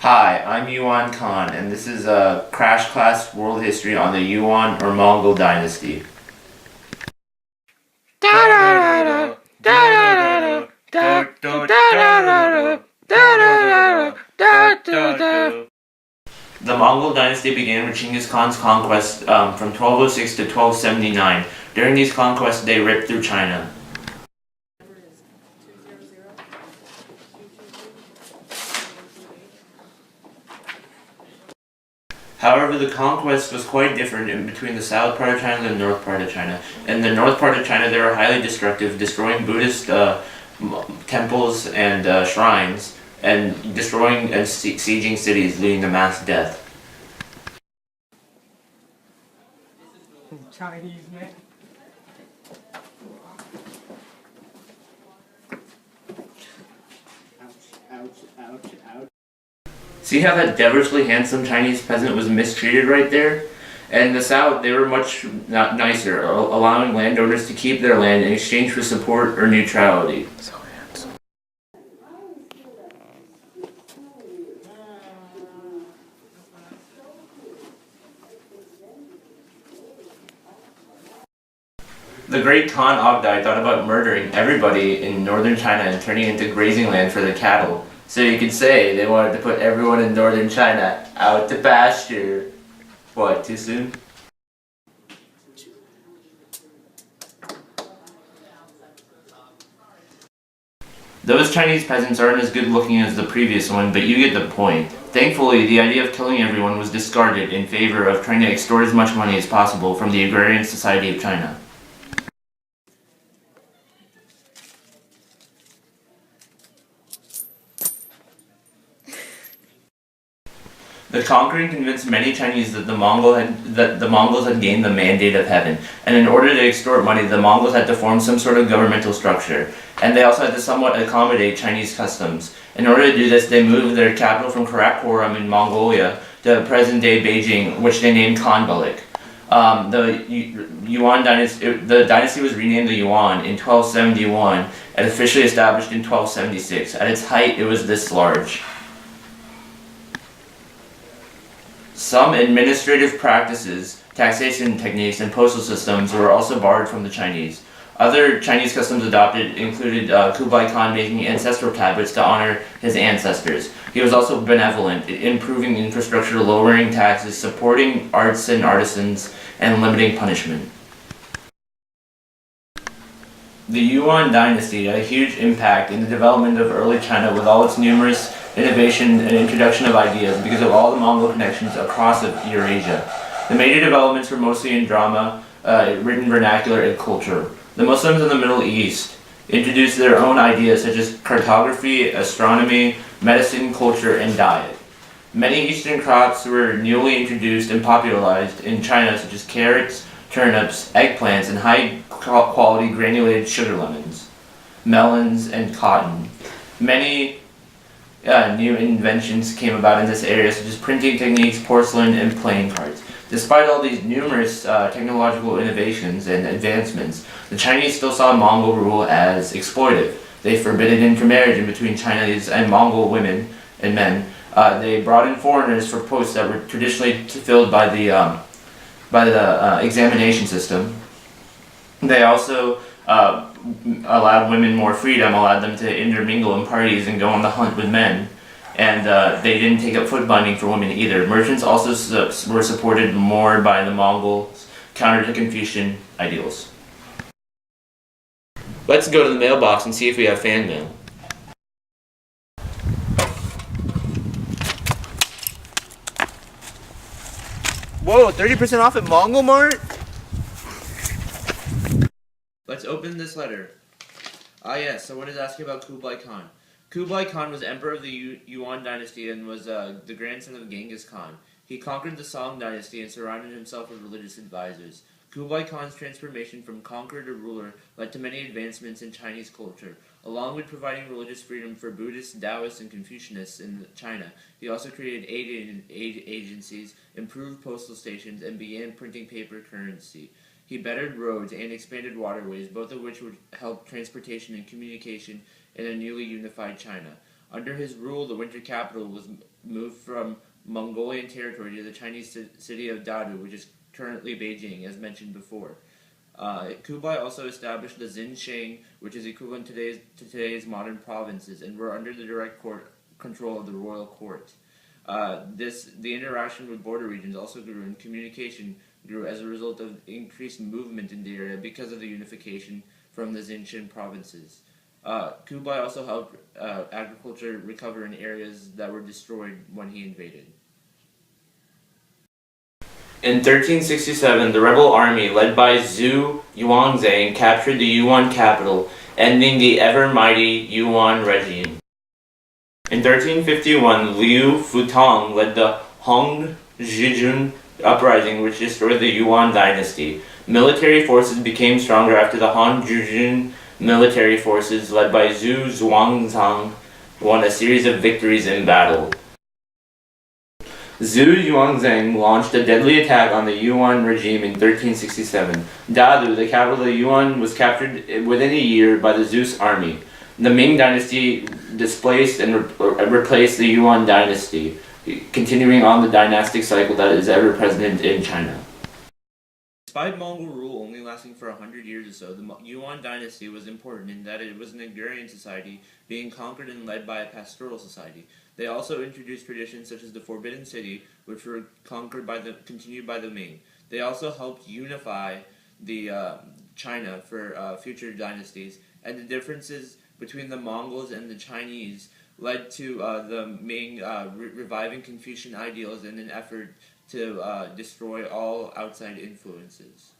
Hi, I'm Yuan Khan, and this is a Crash Class World History on the Yuan or Mongol Dynasty. The Mongol dynasty began with Genghis Khan's conquest from 1206 to 1279. During these conquests, they ripped through China. However, the conquest was quite different in between the south part of China and the north part of China. In the north part of China, they were highly destructive, destroying Buddhist temples and shrines, and destroying and sieging cities, leading to mass death. Chinese man. Ouch. See how that devilishly handsome Chinese peasant was mistreated right there? And in the south, they were much nicer, allowing landowners to keep their land in exchange for support or neutrality. So handsome. The great Khan Ogdai thought about murdering everybody in northern China and turning it into grazing land for their cattle. So you could say they wanted to put everyone in northern China out to pasture. What, too soon? Those Chinese peasants aren't as good looking as the previous one, but you get the point. Thankfully, the idea of killing everyone was discarded in favor of trying to extort as much money as possible from the agrarian society of China. The conquering convinced many Chinese that the Mongols had gained the mandate of heaven, and in order to extort money, the Mongols had to form some sort of governmental structure, and they also had to somewhat accommodate Chinese customs. In order to do this, they moved their capital from Karakoram in Mongolia to present-day Beijing, which they named Khanbalik. The dynasty was renamed the Yuan in 1271 and officially established in 1276. At its height, it was this large. Some administrative practices, taxation techniques, and postal systems were also borrowed from the Chinese. Other Chinese customs adopted included Kublai Khan making ancestral tablets to honor his ancestors. He was also benevolent, improving infrastructure, lowering taxes, supporting arts and artisans, and limiting punishment. The Yuan dynasty had a huge impact in the development of early China with all its numerous innovation and introduction of ideas because of all the Mongol connections across Eurasia. The major developments were mostly in drama, written vernacular, and culture. The Muslims in the Middle East introduced their own ideas such as cartography, astronomy, medicine, culture, and diet. Many Eastern crops were newly introduced and popularized in China such as carrots, turnips, eggplants, and high-quality granulated sugar lemons, melons, and cotton. Many new inventions came about in this area, such as printing techniques, porcelain, and playing cards. Despite all these numerous technological innovations and advancements, the Chinese still saw Mongol rule as exploitive. They forbidden intermarriage in between Chinese and Mongol women and men. They brought in foreigners for posts that were traditionally filled by the examination system. They also allowed women more freedom, allowed them to intermingle in parties and go on the hunt with men. And they didn't take up foot binding for women either. Merchants also were supported more by the Mongols, counter to Confucian ideals. Let's go to the mailbox and see if we have fan mail. Whoa, 30% off at Mongol Mart? Let's open this letter. Yes, someone is asking about Kublai Khan. Kublai Khan was emperor of the Yuan dynasty and was the grandson of Genghis Khan. He conquered the Song dynasty and surrounded himself with religious advisors. Kublai Khan's transformation from conqueror to ruler led to many advancements in Chinese culture. Along with providing religious freedom for Buddhists, Taoists, and Confucianists in China, he also created aid agencies, improved postal stations, and began printing paper currency. He bettered roads and expanded waterways, both of which would help transportation and communication in a newly unified China. Under his rule, the winter capital was moved from Mongolian territory to the Chinese city of Dadu, which is currently Beijing, as mentioned before. Kublai also established the Xinjiang, which is equivalent to today's modern provinces, and were under the direct control of the royal court. The interaction with border regions also grew, and communication grew as a result of increased movement in the area because of the unification from the Xinjiang provinces. Kublai also helped agriculture recover in areas that were destroyed when he invaded. In 1367, the rebel army led by Zhu Yuanzhang captured the Yuan capital, ending the ever-mighty Yuan regime. In 1351, Liu Futong led the Hongzhijun uprising, which destroyed the Yuan dynasty. Military forces became stronger after the Hongzhijun military forces, led by Zhu Zhuangzang, won a series of victories in battle. Zhu Yuanzhang launched a deadly attack on the Yuan regime in 1367. Dadu, the capital of the Yuan, was captured within a year by the Zhu's army. The Ming dynasty displaced and replaced the Yuan dynasty, continuing on the dynastic cycle that is ever present in China. Despite Mongol rule only lasting for 100 years or so, the Yuan dynasty was important in that it was an agrarian society being conquered and led by a pastoral society. They also introduced traditions such as the Forbidden City, which were continued by the Ming. They also helped unify the China for future dynasties, and the differences between the Mongols and the Chinese led to the Ming reviving Confucian ideals in an effort to destroy all outside influences.